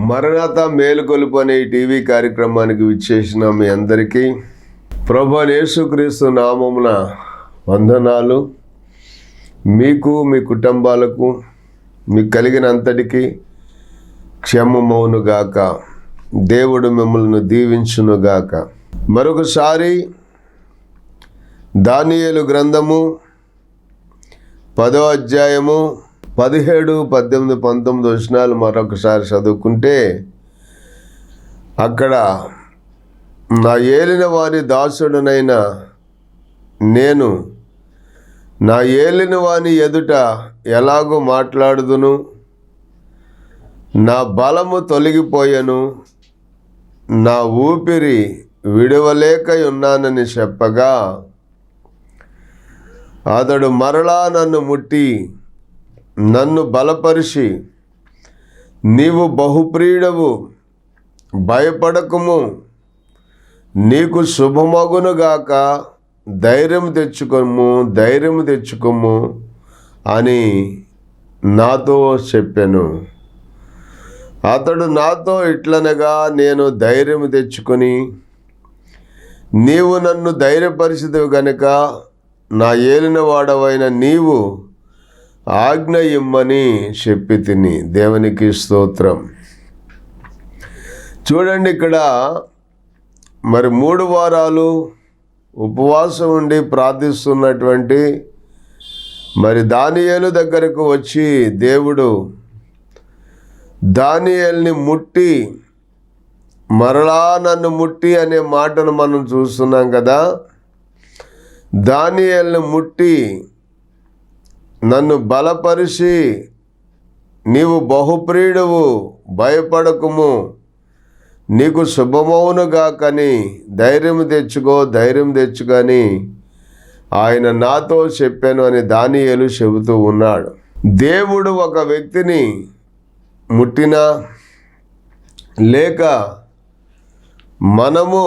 మరణాత మేలుకొలుపు అనే టీవీ కార్యక్రమానికి విచ్చేసిన మీ అందరికీ ప్రభువైన యేసుక్రీస్తు నామమున వందనాలు. మీకు మీ కుటుంబాలకు మీకు కలిగినంతటికీ క్షేమమవునుగాక. దేవుడు మిమ్మల్ని దీవించునుగాక. మరొకసారి దానియేలు గ్రంథము 10వ అధ్యాయము 17, 18, 19 వచనాలు మరొకసారి చదువుకుంటే, అక్కడ నా ఏలిన వారి దాసుడునైన నేను నా ఏలిన వాని ఎదుట ఎలాగో మాట్లాడుదును, నా బలము తొలగిపోయెను, నా ఊపిరి విడవలేక ఉన్నానని చెప్పగా, అతడు మరలా నన్ను ముట్టి నన్ను బలపరిచి, నీవు బహుప్రియుడవు, భయపడకుము, నీకు శుభమగునుగాక, ధైర్యం తెచ్చుకోము అని నాతో చెప్పెను. అతడు నాతో ఇట్లనగా, నేను ధైర్యం తెచ్చుకొని, నీవు నన్ను ధైర్యపరిచితివి గనుక నా ఏలిన వాడవైన నీవు ఆజ్ఞ ఇమ్మని చెప్పి తిని. దేవునికి స్తోత్రం. చూడండి, ఇక్కడ మరి 3 వారాలు ఉపవాసం ఉండి ప్రార్థిస్తున్నటువంటి మరి దానియేలు దగ్గరకు వచ్చి దేవుడు దానియేలుని ముట్టి, మరలా నన్ను ముట్టి అనే మాటను మనం చూస్తున్నాం కదా. దానియేలుని ముట్టి నన్ను బలపరిచి, నీవు బహుప్రియుడవు, భయపడకుము, నీకు శుభమవునుగాకని, ధైర్యం తెచ్చుకొని ఆయన నాతో చెప్పాను అని దానియేలు చెబుతూ ఉన్నాడు. దేవుడు ఒక వ్యక్తిని ముట్టినా లేక మనము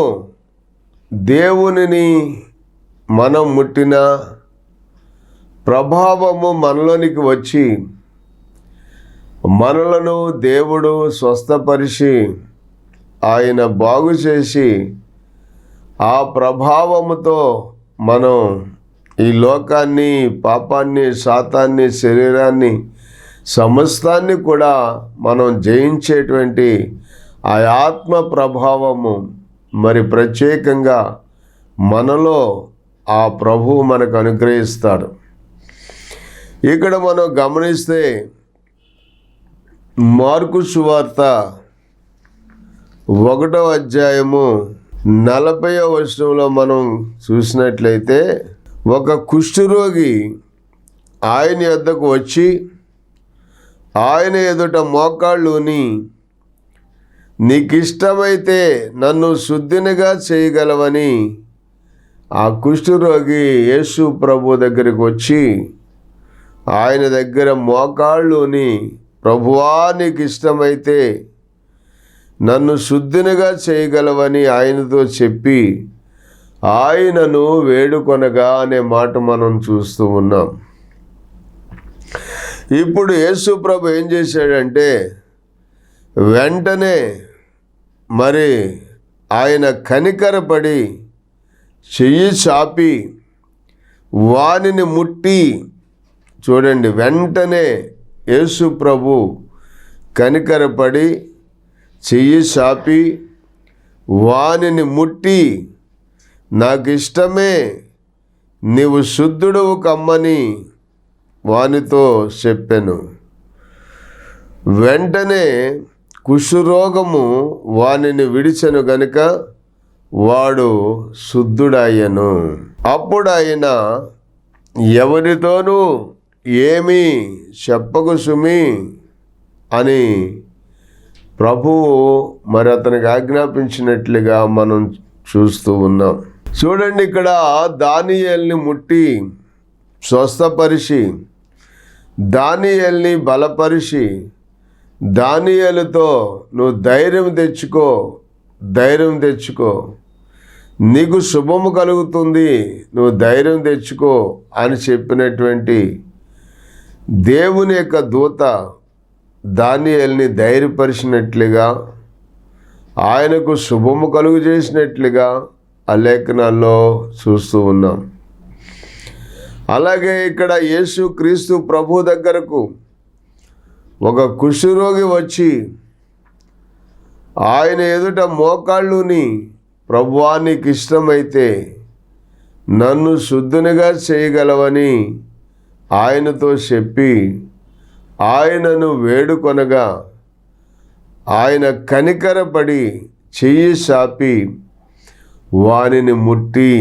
దేవునిని మనం ముట్టిన ప్రభావము మనలోనికి వచ్చి మనలను దేవుడు స్వస్థపరిచి ఆయన బాగు చేసి, ఆ ప్రభావముతో మనం ఈ లోకాన్ని, పాపాన్ని, శాతాన్ని, శరీరాన్ని, సమస్తాన్ని కూడా మనం జయించేటువంటి ఆ ఆత్మ ప్రభావము మరి ప్రత్యేకంగా మనలో ఆ ప్రభువు మనకు అనుగ్రహిస్తాడు. ఇక్కడ మనం గమనిస్తే మార్కు సువార్త 1వ అధ్యాయము 40వ వచనంలో మనం చూసినట్లయితే, ఒక కుష్ఠరోగి ఆయన యొద్దకు వచ్చి ఆయన ఎదుట మోకాళ్ళుని, నీకిష్టమైతే నన్ను శుద్ధినిగా చేయగలవని ఆ కుష్ఠరోగి యేసు ప్రభు దగ్గరికి వచ్చి ఆయన దగ్గర మోకాళ్ళుని, ప్రభువా నీకు ఇష్టమైతే నన్ను శుద్ధినిగా చేయగలవని ఆయనతో చెప్పి ఆయనను వేడుకొనగా అనే మాట మనం చూస్తూ ఉన్నాం. ఇప్పుడు యేసు ప్రభు ఏం చేశాడంటే, వెంటనే మరి ఆయన కనికరపడి చెయ్యి చాపి వానిని ముట్టి, చూడండి, వెంటనే యేసు ప్రభు కనికరపడి చెయ్యి చాపి వానిని ముట్టి, నాకు ఇష్టమే, నీవు శుద్ధుడవు కమ్మని వానితో చెప్పెను. వెంటనే కుష్ఠరోగము వానిని విడిచెను గనుక వాడు శుద్ధుడయ్యను. అప్పుడు ఆయన, ఎవరితోనూ ఏమీ చెప్పకు సుమి అని ప్రభువు మరి అతనికి ఆజ్ఞాపించినట్లుగా మనం చూస్తూ ఉన్నాం. చూడండి, ఇక్కడ దానియేలుని ముట్టి స్వస్థపరిచి, దానియేలుని బలపరిచి, దానియేలుతో నువ్వు ధైర్యం తెచ్చుకో, నీకు శుభము కలుగుతుంది, నువ్వు ధైర్యం తెచ్చుకో అని చెప్పినటువంటి దేవుని యొక్క దూత దానియేలుని ధైర్యపరిచినట్లుగా, ఆయనకు శుభము కలుగు చేసినట్లుగా ఆ లేఖనాల్లో చూస్తూ ఉన్నాం. అలాగే ఇక్కడ యేసు క్రీస్తు ప్రభు దగ్గరకు ఒక కుష్ఠరోగి వచ్చి ఆయన ఎదుట మోకాళ్ళుని, ప్రభువా నీకు ఇష్టమైతే నన్ను శుద్ధునిగా చేయగలవని ఆయనతో చెప్పి ఆయనను వేడుకొనగా ఆయన కనికరపడి చెయ్యి చాపి వానిని ముట్టి,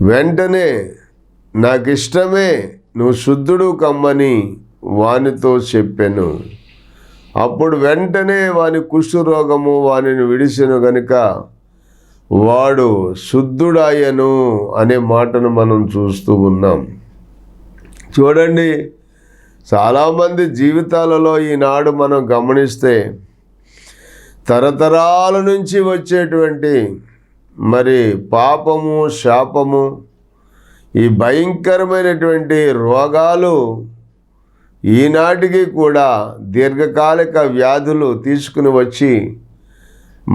వెంటనే నాకిష్టమే, నువ్వు శుద్ధుడు కమ్మని వానితో చెప్పెను. అప్పుడు వెంటనే వాని కుష్ఠరోగము వానిని విడిచెను గనుక వాడు శుద్ధుడాయను అనే మాటను మనం చూస్తూ ఉన్నాం. చూడండి, చాలామంది జీవితాలలో ఈనాడు మనం గమనిస్తే తరతరాల నుంచి వచ్చేటువంటి మరి పాపము, శాపము, ఈ భయంకరమైనటువంటి రోగాలు ఈనాటికి కూడా దీర్ఘకాలిక వ్యాధులు తీసుకుని వచ్చి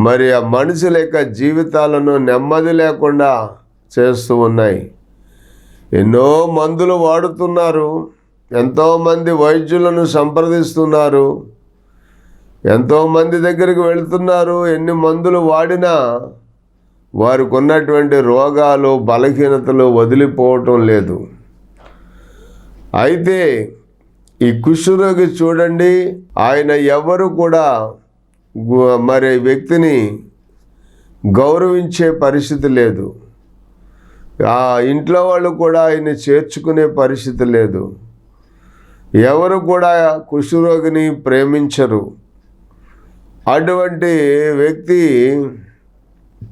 మరి ఆ మనుషుల యొక్క జీవితాలను నెమ్మది లేకుండా చేస్తూ ఉన్నాయి. ఎన్నో మందులు వాడుతున్నారు, ఎంతోమంది వైద్యులను సంప్రదిస్తున్నారు, ఎంతోమంది దగ్గరికి వెళుతున్నారు. ఎన్ని మందులు వాడినా వారికి ఉన్నటువంటి రోగాలు, బలహీనతలు వదిలిపోవటం లేదు. అయితే ఈ కుష్ఠరోగి చూడండి, ఆయన ఎవరు కూడా మరి వ్యక్తిని గౌరవించే పరిస్థితి లేదు. ఆ ఇంట్లో వాళ్ళు కూడా ఆయన్ని చేర్చుకునే పరిస్థితి లేదు. ఎవరు కూడా కుష్ఠరోగిని ప్రేమించరు. అటువంటి వ్యక్తి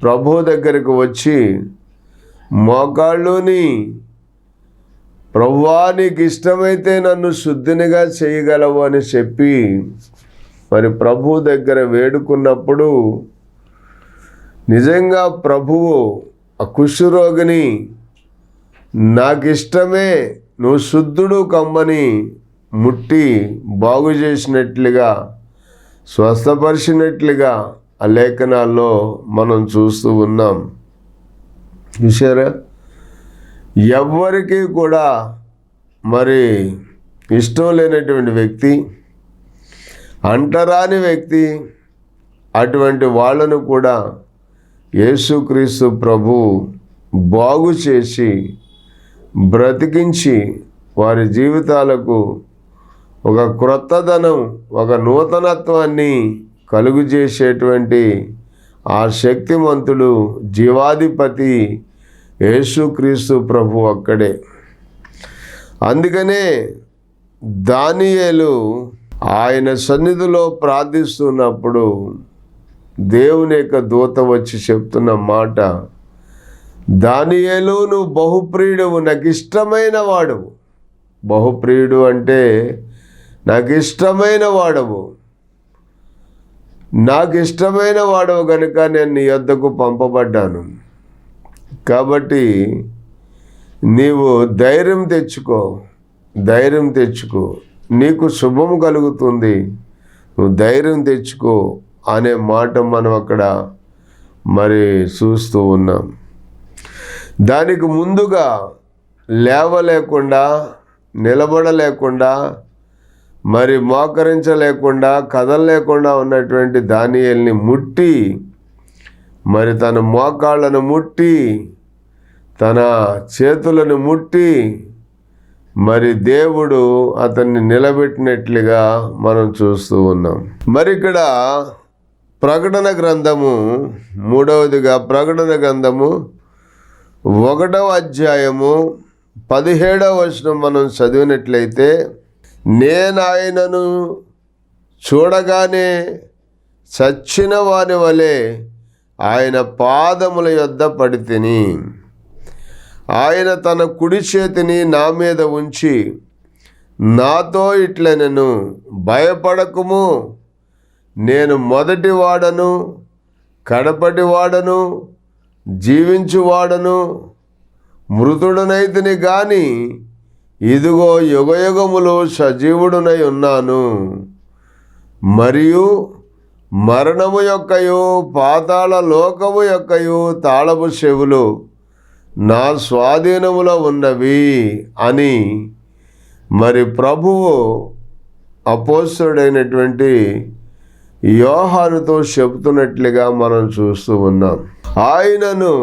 ప్రభు దగ్గరికి వచ్చి మోకాళ్ళుని, ప్రభువా నీకు ఇష్టమైతే నన్ను శుద్ధినిగా చేయగలవు అని చెప్పి మరి ప్రభు దగ్గర వేడుకున్నప్పుడు నిజంగా ప్రభువు ఆ కుష్ఠరోగిని నాకు ఇష్టమే, నువ్వు శుద్ధుడు కమ్మని ముట్టి బాగు చేసినట్లుగా, స్వస్థపరిచినట్లుగా ఆ లేఖనాల్లో మనం చూస్తూ ఉన్నాం. చూసారా, ఎవ్వరికీ కూడా మరి ఇష్టం లేనటువంటి వ్యక్తి, అంటరాని వ్యక్తి, అటువంటి వాళ్ళను కూడా యేసుక్రీస్తు ప్రభు బాగు చేసి బ్రతికించి వారి జీవితాలకు ఒక క్రొత్తదనం, ఒక నూతనత్వాన్ని కలుగు చేసేటువంటి ఆ శక్తిమంతుడు, జీవాధిపతి యేసుక్రీస్తు ప్రభు అక్కడే. అందుకనే దానియేలు ఆయన సన్నిధిలో ప్రార్థిస్తున్నప్పుడు దేవుని యొక్క దూత వచ్చి చెప్తున్న మాట, దానియేలు నువ్వు బహుప్రియుడవు, నాకు ఇష్టమైన వాడవు. బహుప్రియుడు అంటే నాకు ఇష్టమైన వాడవు, నాకు ఇష్టమైన వాడవు కనుక నేను నీ యొద్దకు పంపబడ్డాను. కాబట్టి నీవు ధైర్యం తెచ్చుకో, ధైర్యం తెచ్చుకో, నీకు శుభం కలుగుతుంది, నువ్వు ధైర్యం తెచ్చుకో అనే మాట మనం అక్కడ మరి చూస్తూ ఉన్నాం. దానికి ముందుగా లేవలేకుండా, నిలబడలేకుండా, మరి మోకరించలేకుండా, కదలలేకుండా ఉన్నటువంటి దానియేలుని ముట్టి, మరి తన మోకాళ్ళను ముట్టి, తన చేతులను ముట్టి మరి దేవుడు అతన్ని నిలబెట్టినట్లుగా మనం చూస్తూ ఉన్నాం. మరి ఇక్కడ ప్రకటన గ్రంథము 3వదిగా ప్రకటన గ్రంథము 1వ అధ్యాయము 17వ వచనం మనం చదివినట్లయితే, నేను ఆయనను చూడగానే చచ్చిన వాని వలె ఆయన పాదముల యొద్ద పడితిని. ఆయన తన కుడి చేతిని నా మీద ఉంచి నాతో ఇట్లనెను, భయపడకుము, నేను మొదటి వాడను, కడపటి వాడను, జీవించువాడను, మృతుడనైతిని గాని ఇదిగో యుగయుగములు సజీవుడునై ఉన్నాను. మరియు మరణము యొక్కయు పాతాళ లోకము యొక్కయు తాళపు చెవులు నా స్వాధీనములో ఉన్నవి అని మరి ప్రభువు అపోస్తలుడైనటువంటి యోహానుతో చెబుతున్నట్లుగా మనం చూస్తూ ఉన్నాం. ఆయనను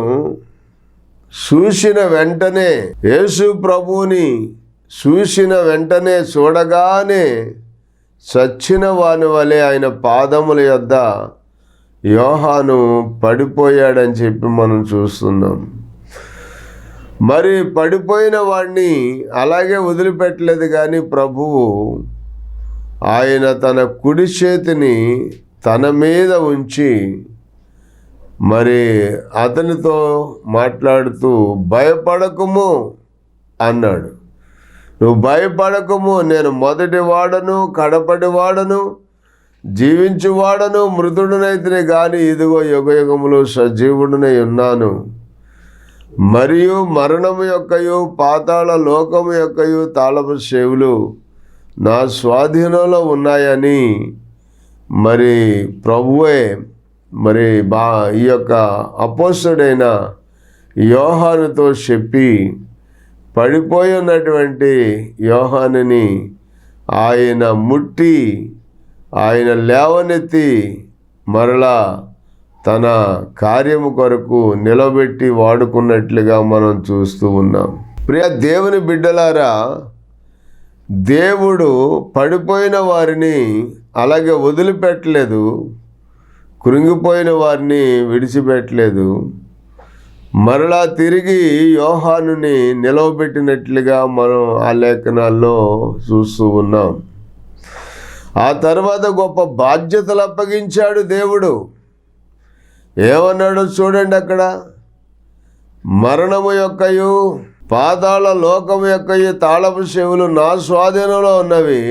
చూసిన వెంటనే, యేసు ప్రభువుని చూసిన వెంటనే, చూడగానే చచ్చిన వాని వలె ఆయన పాదముల యొద్ద యోహాను పడిపోయాడని చెప్పి మనం చూస్తున్నాం. మరి పడిపోయిన వాడిని అలాగే వదిలిపెట్టలేదు, కానీ ప్రభువు ఆయన తన కుడి చేతిని తన మీద ఉంచి మరి అతనితో మాట్లాడుతూ భయపడకుము అన్నాడు. నువ్వు భయపడకుము, నేను మొదటి వాడను కడపటి వాడను జీవించువాడను మృతుడునైతిని కానీ ఇదిగో యుగయుగములు సజీవుడునై ఉన్నాను. మరియు మరణము యొక్కయు పాతాళ లోకము యొక్కయు తాళపు చెవులు నా స్వాధీనంలో ఉన్నాయని మరి ప్రభువే మరి ఈ యొక్క అపోస్తలుడైన యోహానుతో చెప్పి పడిపోయి ఉన్నటువంటి యోహానుని ఆయన ముట్టి ఆయన లేవనెత్తి మరలా తన కార్యము కొరకు నిలబెట్టి వాడుకున్నట్లుగా మనం చూస్తూ ఉన్నాం. ప్రియ దేవుని బిడ్డలారా, దేవుడు పడిపోయిన వారిని అలాగే వదిలిపెట్టలేదు, కృంగిపోయిన వారిని విడిచిపెట్టలేదు. మరలా తిరిగి యోహానుని నిలవబెట్టినట్లుగా మనం ఆ లేఖనాల్లో చూస్తూ ఉన్నాం. ఆ తర్వాత గొప్ప బాధ్యతలు అప్పగించాడు దేవుడు. ఏమన్నాడో చూడండి, అక్కడ మరణము యొక్కయు పాతాళ లోకము యొక్కయు తాళపు చెవులు నా స్వాధీనంలో ఉన్నవి,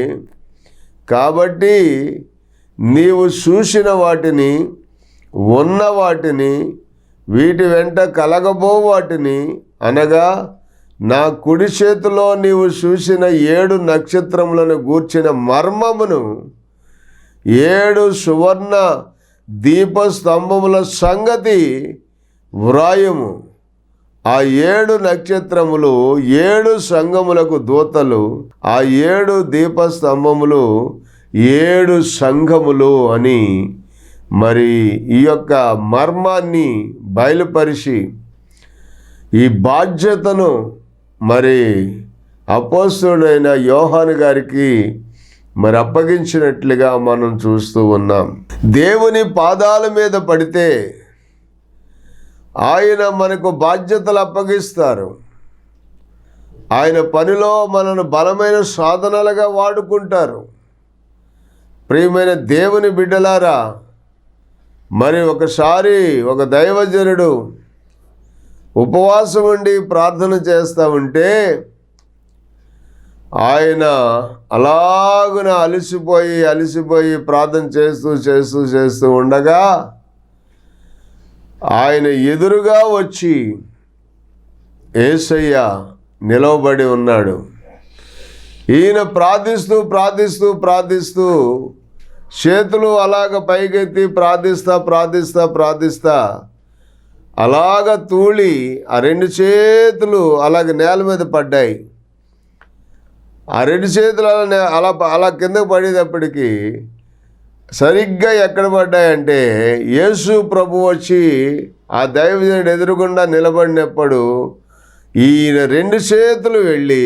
కాబట్టి నీవు చూసిన వాటిని, ఉన్న వాటిని, వీటి వెంట కలగబో వాటిని, అనగా నా కుడి చేతిలో నీవు చూసిన 7 నక్షత్రములను గూర్చిన మర్మమును, 7 సువర్ణ దీపస్తంభముల సంగతి వ్రాయము. ఆ 7 నక్షత్రములు 7 సంఘములకు దూతలు, ఆ 7 దీపస్తంభములు 7 సంఘములు అని మరి ఈ యొక్క మర్మాన్ని బయలుపరిచి ఈ బాధ్యతను మరి అపోస్తలుడైన యోహాను గారికి మరి అప్పగించినట్లుగా మనం చూస్తూ ఉన్నాం. దేవుని పాదాల మీద పడితే ఆయన మనకు బాధ్యతలు అప్పగిస్తారు. ఆయన పనిలో మనను బలమైన సాధనాలుగా వాడుకుంటారు. ప్రియమైన దేవుని బిడ్డలారా, మరి ఒకసారి ఒక దైవజనుడు ఉపవాసం ఉండి ప్రార్థన చేస్తూ ఉంటే ఆయన అలాగున అలసిపోయి ప్రార్థన చేస్తూ ఉండగా ఆయన ఎదురుగా వచ్చి యేసయ్య నిలవబడి ఉన్నాడు. ఈయన ప్రార్థిస్తూ చేతులు అలాగ పైకెత్తి ప్రార్థిస్తా అలాగ తూళి ఆ 2 చేతులు అలాగ నేల మీద పడ్డాయి. ఆ 2 చేతులు అలా కిందకు పడేటప్పటికి సరిగ్గా ఎక్కడ పడ్డాయంటే యేసు ప్రభు వచ్చి ఆ దైవజనుడు ఎదురుగుండా నిలబడినప్పుడు ఈయన 2 చేతులు వెళ్ళి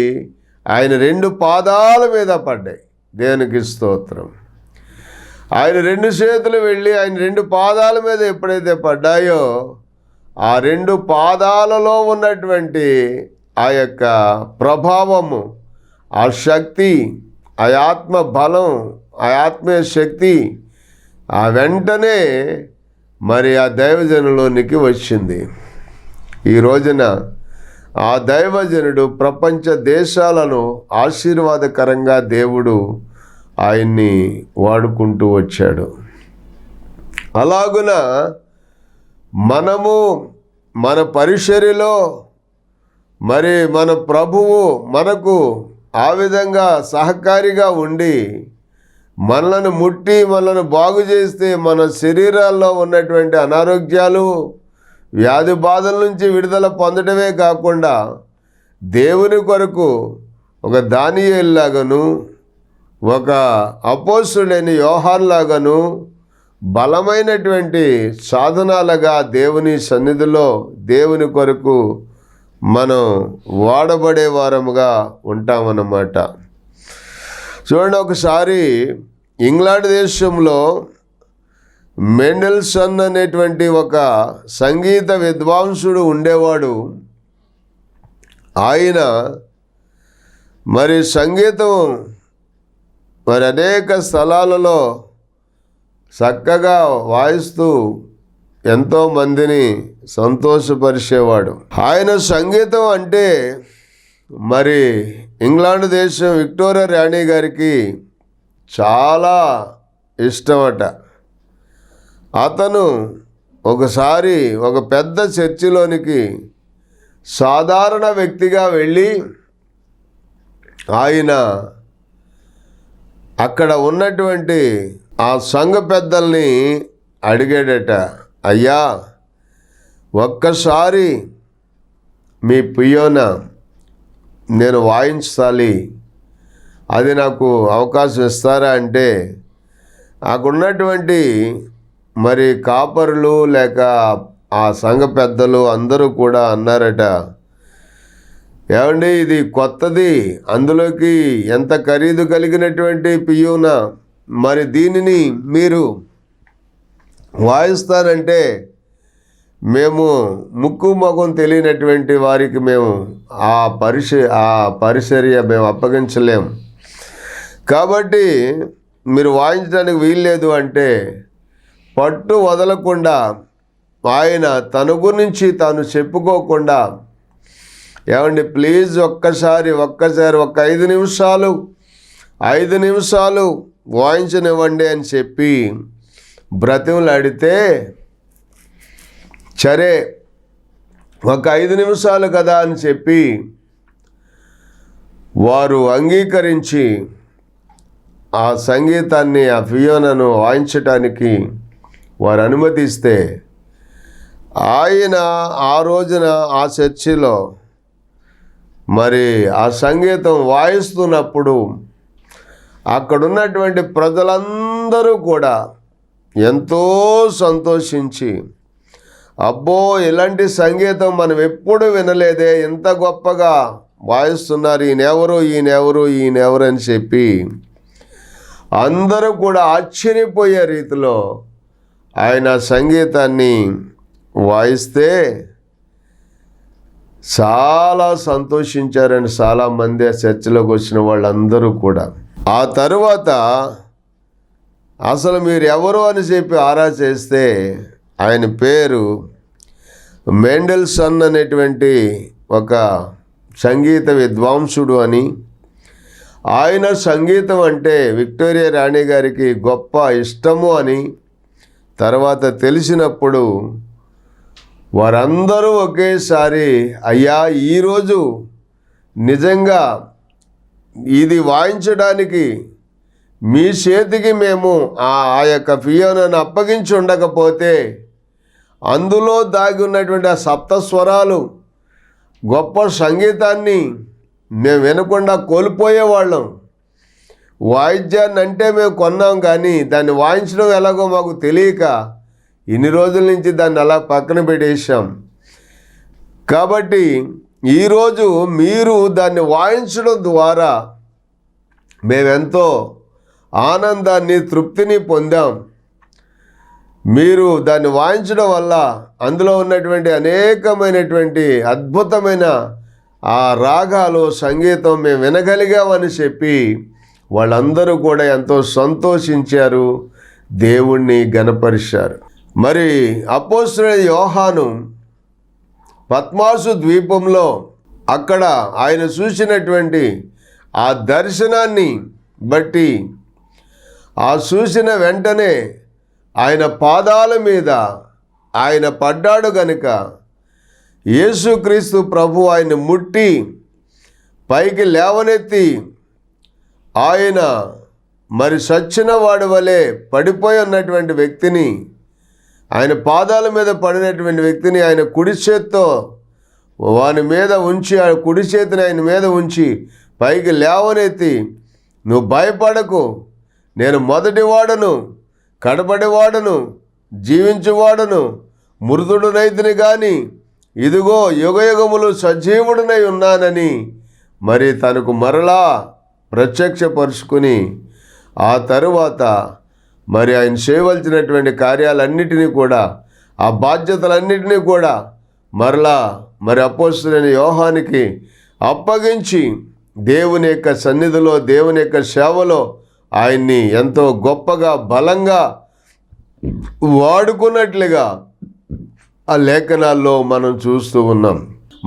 ఆయన 2 పాదాల మీద పడ్డాయి. దేవునికి స్తోత్రం. ఆయన 2 చేతులు వెళ్ళి ఆయన 2 పాదాల మీద ఎప్పుడైతే పడ్డాయో ఆ 2 పాదాలలో ఉన్నటువంటి ఆ యొక్క ప్రభావము, ఆ శక్తి, ఆ ఆత్మ బలం, ఆ ఆత్మీయ శక్తి ఆ వెంటనే మరి ఆ దైవజనులోనికి వచ్చింది. ఈ రోజున ఆ దైవజనుడు ప్రపంచ దేశాలను ఆశీర్వాదకరంగా దేవుడు ఆయన్ని వాడుకుంటూ వచ్చాడు. అలాగున మనము మన పరిచర్యలో మరి మన ప్రభువు మనకు ఆ విధంగా సహకారిగా ఉండి మనలను ముట్టి మనలను బాగు చేస్తే మన శరీరాల్లో ఉన్నటువంటి అనారోగ్యాలు, వ్యాధి బాధల నుంచి విడుదల పొందడమే కాకుండా దేవుని కొరకు ఒక దానియేలులాగాను, ఒక అపోస్తలుడైన యోహానులాగాను బలమైనటువంటి సాధనాలుగా దేవుని సన్నిధిలో దేవుని కొరకు మనం వాడబడే వారముగా ఉంటామన్నమాట. చూడండి, ఒకసారి ఇంగ్లాండ్ దేశంలో మెండెల్సన్ అనేటువంటి ఒక సంగీత విద్వాంసుడు ఉండేవాడు. ఆయన సంగీతం అనేక స్థలాలలో చక్కగా వాయిస్తూ ఎంతోమందిని సంతోషపరిచేవాడు. ఆయన సంగీతం అంటే ఇంగ్లాండ్ దేశం విక్టోరియా రాణి గారికి చాలా ఇష్టమట. అతను ఒకసారి ఒక పెద్ద చర్చిలోనికి సాధారణ వ్యక్తిగా వెళ్ళి ఆయన అక్కడ ఉన్నటువంటి ఆ సంఘ పెద్దల్ని అడిగాడట, అయ్యా, ఒక్కసారి మీ పియోనా నేను వాయించాలి, అది నాకు అవకాశం ఇస్తారా అంటే నాకున్నటువంటి కాపరులు లేక ఆ సంఘ పెద్దలు అందరూ కూడా అన్నారట, ఏమండి, ఇది కొత్తది, అందులోకి ఎంత ఖరీదు కలిగినటువంటి పియోనా, దీనిని మీరు వాయిస్తారంటే మేము ముక్కు ముఖం తెలియనటువంటి వారికి మేము ఆ పరిచర్య మేము అప్పగించలేం, కాబట్టి మీరు వాయించడానికి వీల్లేదు అంటే పట్టు వదలకుండా ఆయన తన గురించి తాను చెప్పుకోకుండా, ఏమండి ప్లీజ్ ఒక్కసారి ఒక 5 నిమిషాలు వాయించనివ్వండి అని చెప్పి బ్రతిమలాడితే, సరే ఒక 5 నిమిషాలు కదా అని చెప్పి వారు అంగీకరించి ఆ సంగీతాన్ని, ఆ ఫియోనాను వాయించటానికి వారు అనుమతిస్తే, ఆయన ఆ రోజున ఆ చర్చిలో ఆ సంగీతం వాయిస్తున్నప్పుడు అక్కడున్నటువంటి ప్రజలందరూ కూడా ఎంతో సంతోషించి, అబ్బో, ఇలాంటి సంగీతం మనం ఎప్పుడు వినలేదే, ఎంత గొప్పగా వాయిస్తున్నారు, ఈయనెవరు అని చెప్పి అందరూ కూడా ఆశ్చర్యపోయే రీతిలో ఆయన సంగీతాన్ని వాయిస్తే చాలా సంతోషించారని చాలామంది చర్చిలోకి వచ్చిన వాళ్ళందరూ కూడా. ఆ తరువాత అసలు మీరు ఎవరు అని చెప్పి ఆరా చేస్తే ఆయన పేరు మెండెల్సన్ అనేటువంటి ఒక సంగీత విద్వాంసుడు అని, ఆయన సంగీతం అంటే విక్టోరియా రాణి గారికి గొప్ప ఇష్టము అని తర్వాత తెలిసినప్పుడు వారందరూ ఒకేసారి, అయ్యా, ఈరోజు నిజంగా ఇది వాయించడానికి మీ చేతికి మేము ఆ యొక్క ఫియోనాను అప్పగించి ఉండకపోతే అందులో దాగి ఉన్నటువంటి ఆ సప్తస్వరాలు, గొప్ప సంగీతాన్ని మేము వినకుండా కోల్పోయేవాళ్ళం. వాయిద్యాన్ని అంటే మేము కొన్నాం, కానీ దాన్ని వాయించడం ఎలాగో మాకు తెలియక ఇన్ని రోజుల నుంచి దాన్ని అలా పక్కన పెట్టేశాం. కాబట్టి ఈరోజు మీరు దాన్ని వాయించడం ద్వారా మేమెంతో ఆనందాన్ని, తృప్తిని పొందాం. మీరు దాన్ని వాయించడం వల్ల అందులో ఉన్నటువంటి అనేకమైనటువంటి అద్భుతమైన ఆ రాగాలు, సంగీతం మేము వినగలిగామని చెప్పి వాళ్ళందరూ కూడా ఎంతో సంతోషించారు, దేవుణ్ణి ఘనపరిచారు. అపోస్తలుడైన యోహాను పత్మాసు ద్వీపంలో అక్కడ ఆయన చూసినటువంటి ఆ దర్శనాన్ని బట్టి, ఆ చూసిన వెంటనే ఆయన పాదాల మీద ఆయన పడ్డాడు గనుక యేసుక్రీస్తు ప్రభు ఆయన ముట్టి పైకి లేవనెత్తి ఆయన మరి సచ్చిన వాడి వలె పడిపోయి ఉన్నటువంటి వ్యక్తిని, ఆయన పాదాల మీద పడినటువంటి వ్యక్తిని ఆయన కుడి చేత్తో వాని మీద ఉంచి, ఆ కుడి చేతిని ఆయన మీద ఉంచి పైకి లేవనెత్తి, నువ్వు భయపడకు, నేను మొదటివాడను, కడపడివాడను, జీవించువాడను, మృతుడునైతిని కానీ ఇదిగో యుగయుగములు సజీవుడునై ఉన్నానని మరి తనకు మరలా ప్రత్యక్షపరుచుకుని, ఆ తరువాత మరి ఆయన చేయవలసినటువంటి కార్యాలన్నిటినీ కూడా, ఆ బాధ్యతలన్నిటినీ కూడా మరలా మరి అపోస్తలుడైన యోహానికి అప్పగించి దేవుని యొక్క సన్నిధిలో, దేవుని యొక్క సేవలో ఆయన్ని ఎంతో గొప్పగా బలంగా వాడుకున్నట్లుగా ఆ లేఖనాల్లో మనం చూస్తూ ఉన్నాం.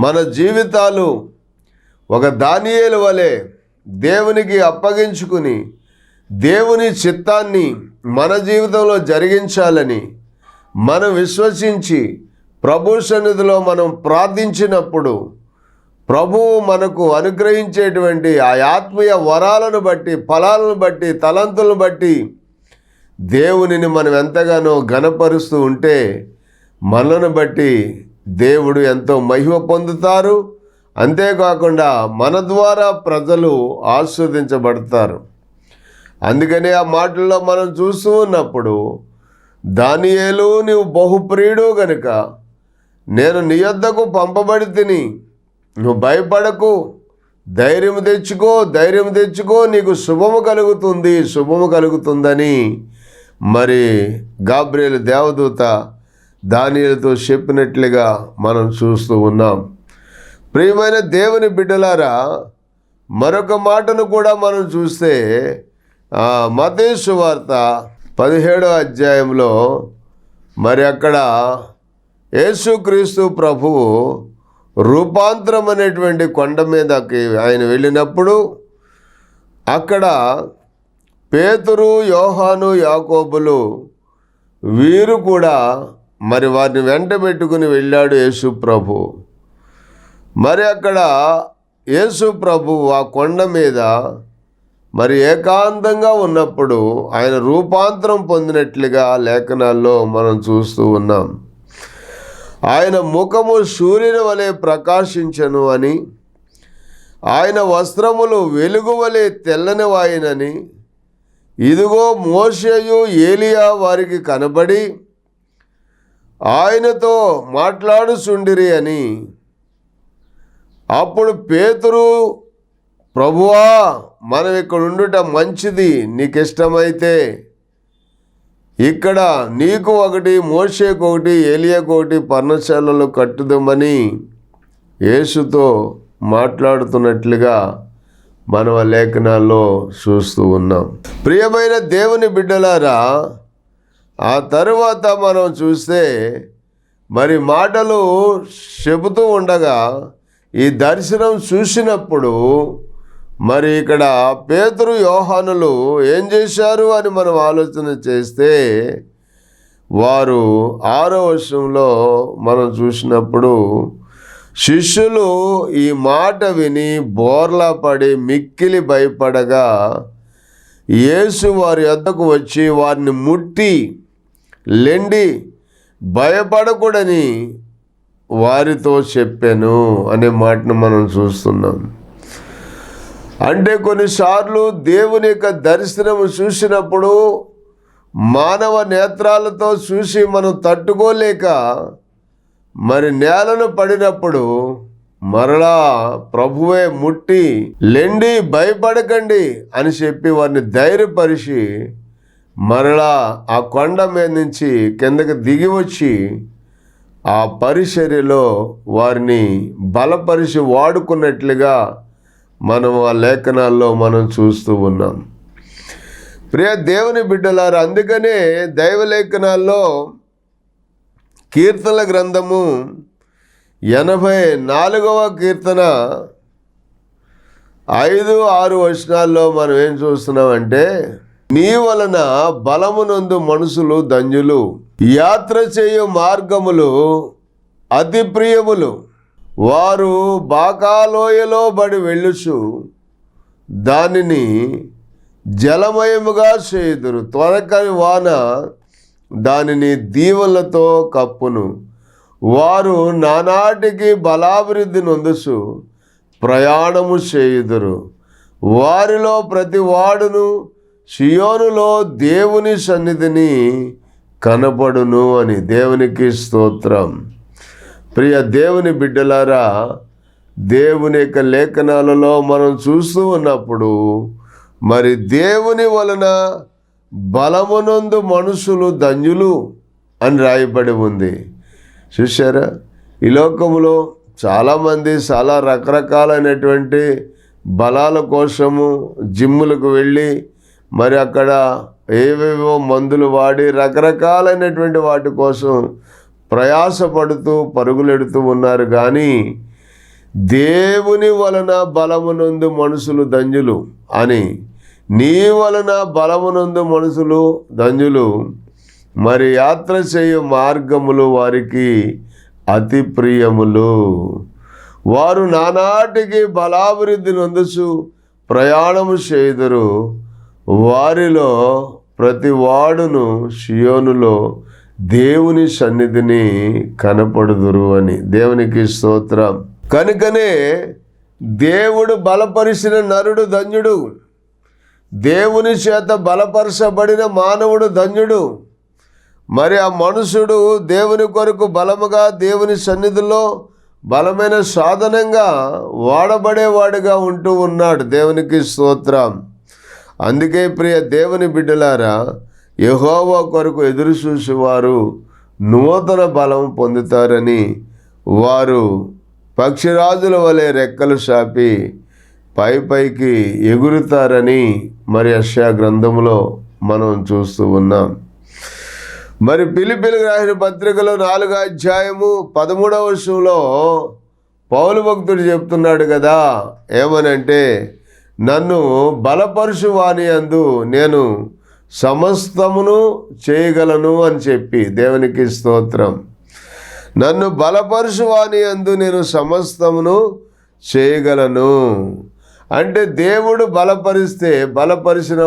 మన జీవితాలు ఒక దానియేలు వలె దేవునికి అప్పగించుకుని దేవుని చిత్తాన్ని మన జీవితంలో జరిగించాలని మనం విశ్వసించి ప్రభు సన్నిధిలో మనం ప్రార్థించినప్పుడు ప్రభువు మనకు అనుగ్రహించేటువంటి ఆ ఆత్మీయ వరాలను బట్టి, ఫలాలను బట్టి, తలంతులను బట్టి దేవునిని మనం ఎంతగానో ఘనపరుస్తూ ఉంటే మనను బట్టి దేవుడు ఎంతో మహిమ పొందుతారు. అంతేకాకుండా మన ద్వారా ప్రజలు ఆస్వాదించబడతారు. అందుకని ఆ మాటల్లో మనం చూస్తూ ఉన్నప్పుడు, దానియేలు నీవు బహుప్రియుడు గనుక నేను నీ యొద్దకు పంపబడి తిని, నువ్వు భయపడకు, ధైర్యం తెచ్చుకో, నీకు శుభము కలుగుతుందని మరి గాబ్రియేలు దేవదూత దానియేలుతో చెప్పినట్లుగా మనం చూస్తూ ఉన్నాం. ప్రియమైన దేవుని బిడ్డలారా, మరొక మాటను కూడా మనం చూస్తే మత్తయి సువార్త 17వ అధ్యాయంలో మరి అక్కడ యేసుక్రీస్తు ప్రభువు రూపాంతరం అనేటువంటి కొండ మీదకి ఆయన వెళ్ళినప్పుడు అక్కడ పేతురు, యోహాను, యాకోబులు వీరు కూడా మరి వారిని వెంట పెట్టుకుని వెళ్ళాడు యేసు ప్రభు. మరి అక్కడ యేసు ప్రభు ఆ కొండ మీద మరి ఏకాంతంగా ఉన్నప్పుడు ఆయన రూపాంతరం పొందినట్లుగా లేఖనాల్లో మనం చూస్తూ ఉన్నాం. ఆయన ముఖము సూర్యుని వలె ప్రకాశించను అని, ఆయన వస్త్రములు వెలుగు వలె తెల్లనివాయినని, ఇదిగో మోషేయు ఏలియా వారికి కనబడి ఆయనతో మాట్లాడుచుండిరి అని. అప్పుడు పేతురు, ప్రభువా, మనం ఇక్కడ ఉండుట మంచిది, నీకు ఇష్టమైతే ఇక్కడ నీకు ఒకటి, మోషేకు ఒకటి, ఏలియాకు ఒకటి పర్ణశాలలు కట్టుదామని యేసుతో మాట్లాడుతున్నట్లుగా మనం ఆ లేఖనాల్లో చూస్తూ ఉన్నాం. ప్రియమైన దేవుని బిడ్డలారా, ఆ తరువాత మనం చూస్తే మరి మాటలు చెబుతూ ఉండగా ఈ దర్శనం చూసినప్పుడు మరి ఇక్కడ పేతురు, యోహానులు ఏం చేశారు అని మనం ఆలోచన చేస్తే, వారు 6వ వచనంలో మనం చూసినప్పుడు శిష్యులు ఈ మాట విని బోర్లా పడి మిక్కిలి భయపడగా యేసు వారి వద్దకు వచ్చి వారిని ముట్టి లెండి, భయపడకూడని వారితో చెప్పాను అనే మాటను మనం చూస్తున్నాం. అంటే కొన్నిసార్లు దేవుని యొక్క దర్శనము చూసినప్పుడు మానవ నేత్రాలతో చూసి మనం తట్టుకోలేక మరి నేలను పడినప్పుడు మరలా ప్రభువే ముట్టి లెండి, భయపడకండి అని చెప్పి వారిని ధైర్యపరిచి మరలా ఆ కొండ మీద నుంచి కిందకి దిగి వచ్చి ఆ పరిచర్యలో వారిని బలపరిచి వాడుకున్నట్లుగా మనం ఆ లేఖనాల్లో మనం చూస్తూ ఉన్నాం. ప్రియ దేవుని బిడ్డలారా, అందుకనే దైవ లేఖనాల్లో కీర్తనల గ్రంథము 84వ కీర్తన 5-6 వచనాల్లో మనం ఏం చూస్తున్నామంటే, నీ వలన బలమునందు మనుషులు ధన్యులు, యాత్ర చేయు మార్గములు అతి ప్రియములు, వారు బాకాలోయలో బడి వెళ్ళుచు దానిని జలమయముగా చేయుదురు. త్వరకని వాన దానిని దీవెనలతో కప్పును. వారు నానాటికి బలాభివృద్ధి నొందుచు ప్రయాణము చేయుదురు. వారిలో ప్రతి వాడును సియోనులో దేవుని సన్నిధిని కనపడును అని. దేవునికి స్తోత్రం. ప్రియ దేవుని బిడ్డలారా, దేవుని యొక్క లేఖనాలలో మనం చూస్తూ ఉన్నప్పుడు మరి దేవుని వలన బలమునందు మనుషులు ధన్యులు అని రాయబడి ఉంది. చూశారా, ఈ లోకంలో చాలామంది చాలా రకరకాలైనటువంటి బలాల కోసము జిమ్ములకు వెళ్ళి మరి అక్కడ ఏవేవో మందులు వాడి రకరకాలైనటువంటి వాటి కోసం ప్రయాసపడుతూ పరుగులెడుతూ ఉన్నారు. కానీ దేవుని వలన బలమునందు మనుషులు ధన్యులు అని, నీ వలన బలమునందు మనుషులు ధన్యులు. మరి యాత్ర చేయు మార్గములు వారికి అతి ప్రియములు. వారు నానాటికి బలాభివృద్ధి నొందుచు ప్రయాణము చేయుదురు. వారిలో ప్రతి వాడును సియోనులో దేవుని సన్నిధిని కనపడుదురు అని. దేవునికి స్తోత్రం. కనుకనే దేవుడు బలపరిచిన నరుడు ధన్యుడు. దేవుని చేత బలపరచబడిన మానవుడు ధన్యుడు. మరి ఆ మనుషుడు దేవుని కొరకు బలముగా దేవుని సన్నిధిలో బలమైన సాధనంగా వాడబడేవాడుగా ఉంటూ ఉన్నాడు. దేవునికి స్తోత్రం. అందుకే ప్రియ దేవుని బిడ్డలారా, యెహోవా కొరకు ఎదురు చూసేవారు నూతన బలం పొందుతారని, వారు పక్షిరాజుల వలె రెక్కలు చాపి పైకి ఎగురుతారని మరి యెషయా గ్రంథంలో మనం చూస్తూ ఉన్నాం. మరి ఫిలిప్పీయులకు రాసిన పత్రికలో 4వ అధ్యాయము 13వ వచనంలో పౌలు భక్తుడు చెప్తున్నాడు కదా, ఏమనంటే, నన్ను బలపరుచు వాని యందు నేను సమస్తమును చేయగలను అని చెప్పి. దేవునికి స్తోత్రం. నన్ను బలపరుచు వాని యందు నేను సమస్తమును చేయగలను అంటే దేవుడు బలపరిస్తే బలపరిచిన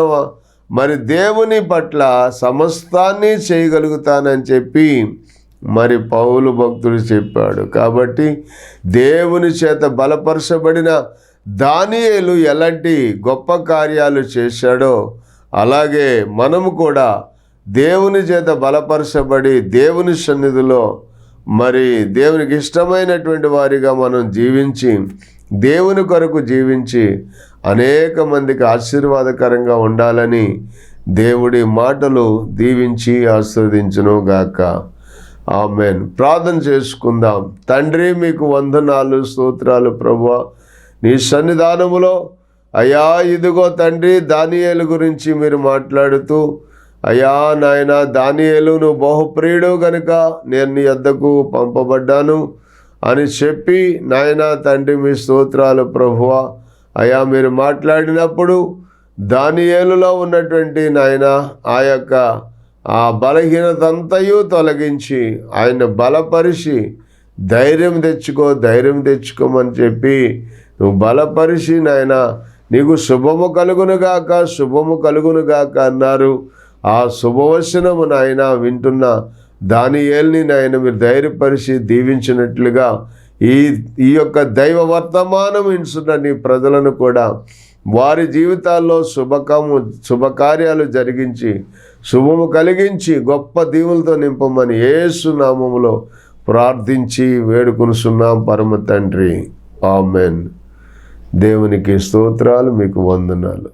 మరి దేవుని పట్ల సమస్తాన్ని చేయగలుగుతానని చెప్పి మరి పౌలు భక్తుడు చెప్పాడు. కాబట్టి దేవుని చేత బలపరచబడిన దానియేలు ఎలాంటి గొప్ప కార్యాలు చేశాడో అలాగే మనము కూడా దేవుని చేత బలపరచబడి దేవుని సన్నిధిలో మరి దేవునికి ఇష్టమైనటువంటి వారిగా మనం జీవించి దేవుని కొరకు జీవించి అనేక మందికి ఆశీర్వాదకరంగా ఉండాలని దేవుడి మాటలు దీవించి ఆశీర్వదించును గాక. ఆమేన్. ప్రార్థన చేసుకుందాం. తండ్రి, మీకు వందనాలు, స్తోత్రాలు ప్రభువా. నీ సన్నిధానములో అయ్యా ఇదిగో తండ్రి, దానియేలు గురించి మీరు మాట్లాడుతూ, అయ్యా నాయన దానియేలు నువ్వు బహుప్రియుడు గనుక నేను నీ వద్దకు పంపబడ్డాను అని చెప్పి నాయన తండ్రి మీ స్తోత్రాలు ప్రభువా. అయ్యా మీరు మాట్లాడినప్పుడు దానియేలులో ఉన్నటువంటి నాయన ఆ బలహీనత అంతయు తొలగించి ఆయన బలపరిచి ధైర్యం తెచ్చుకోమని చెప్పి నువ్వు బలపరిచి నాయన నీకు శుభము కలుగునుగాక అన్నారు. ఆ శుభవచనము నాయన వింటున్న దానియేలుని నాయన మీరు ధైర్యపరిచి దీవించినట్లుగా ఈ యొక్క దైవ వర్తమానం వింటున్న నీ ప్రజలను కూడా వారి జీవితాల్లో శుభకార్యాలు జరిగించి శుభము కలిగించి గొప్ప దీవులతో నింపమని యేసు నామములో ప్రార్థించి వేడుకొనుచున్నాం పరమ తండ్రి. ఆమెన్. దేవునికి స్తోత్రాలు, మీకు వందనాలు.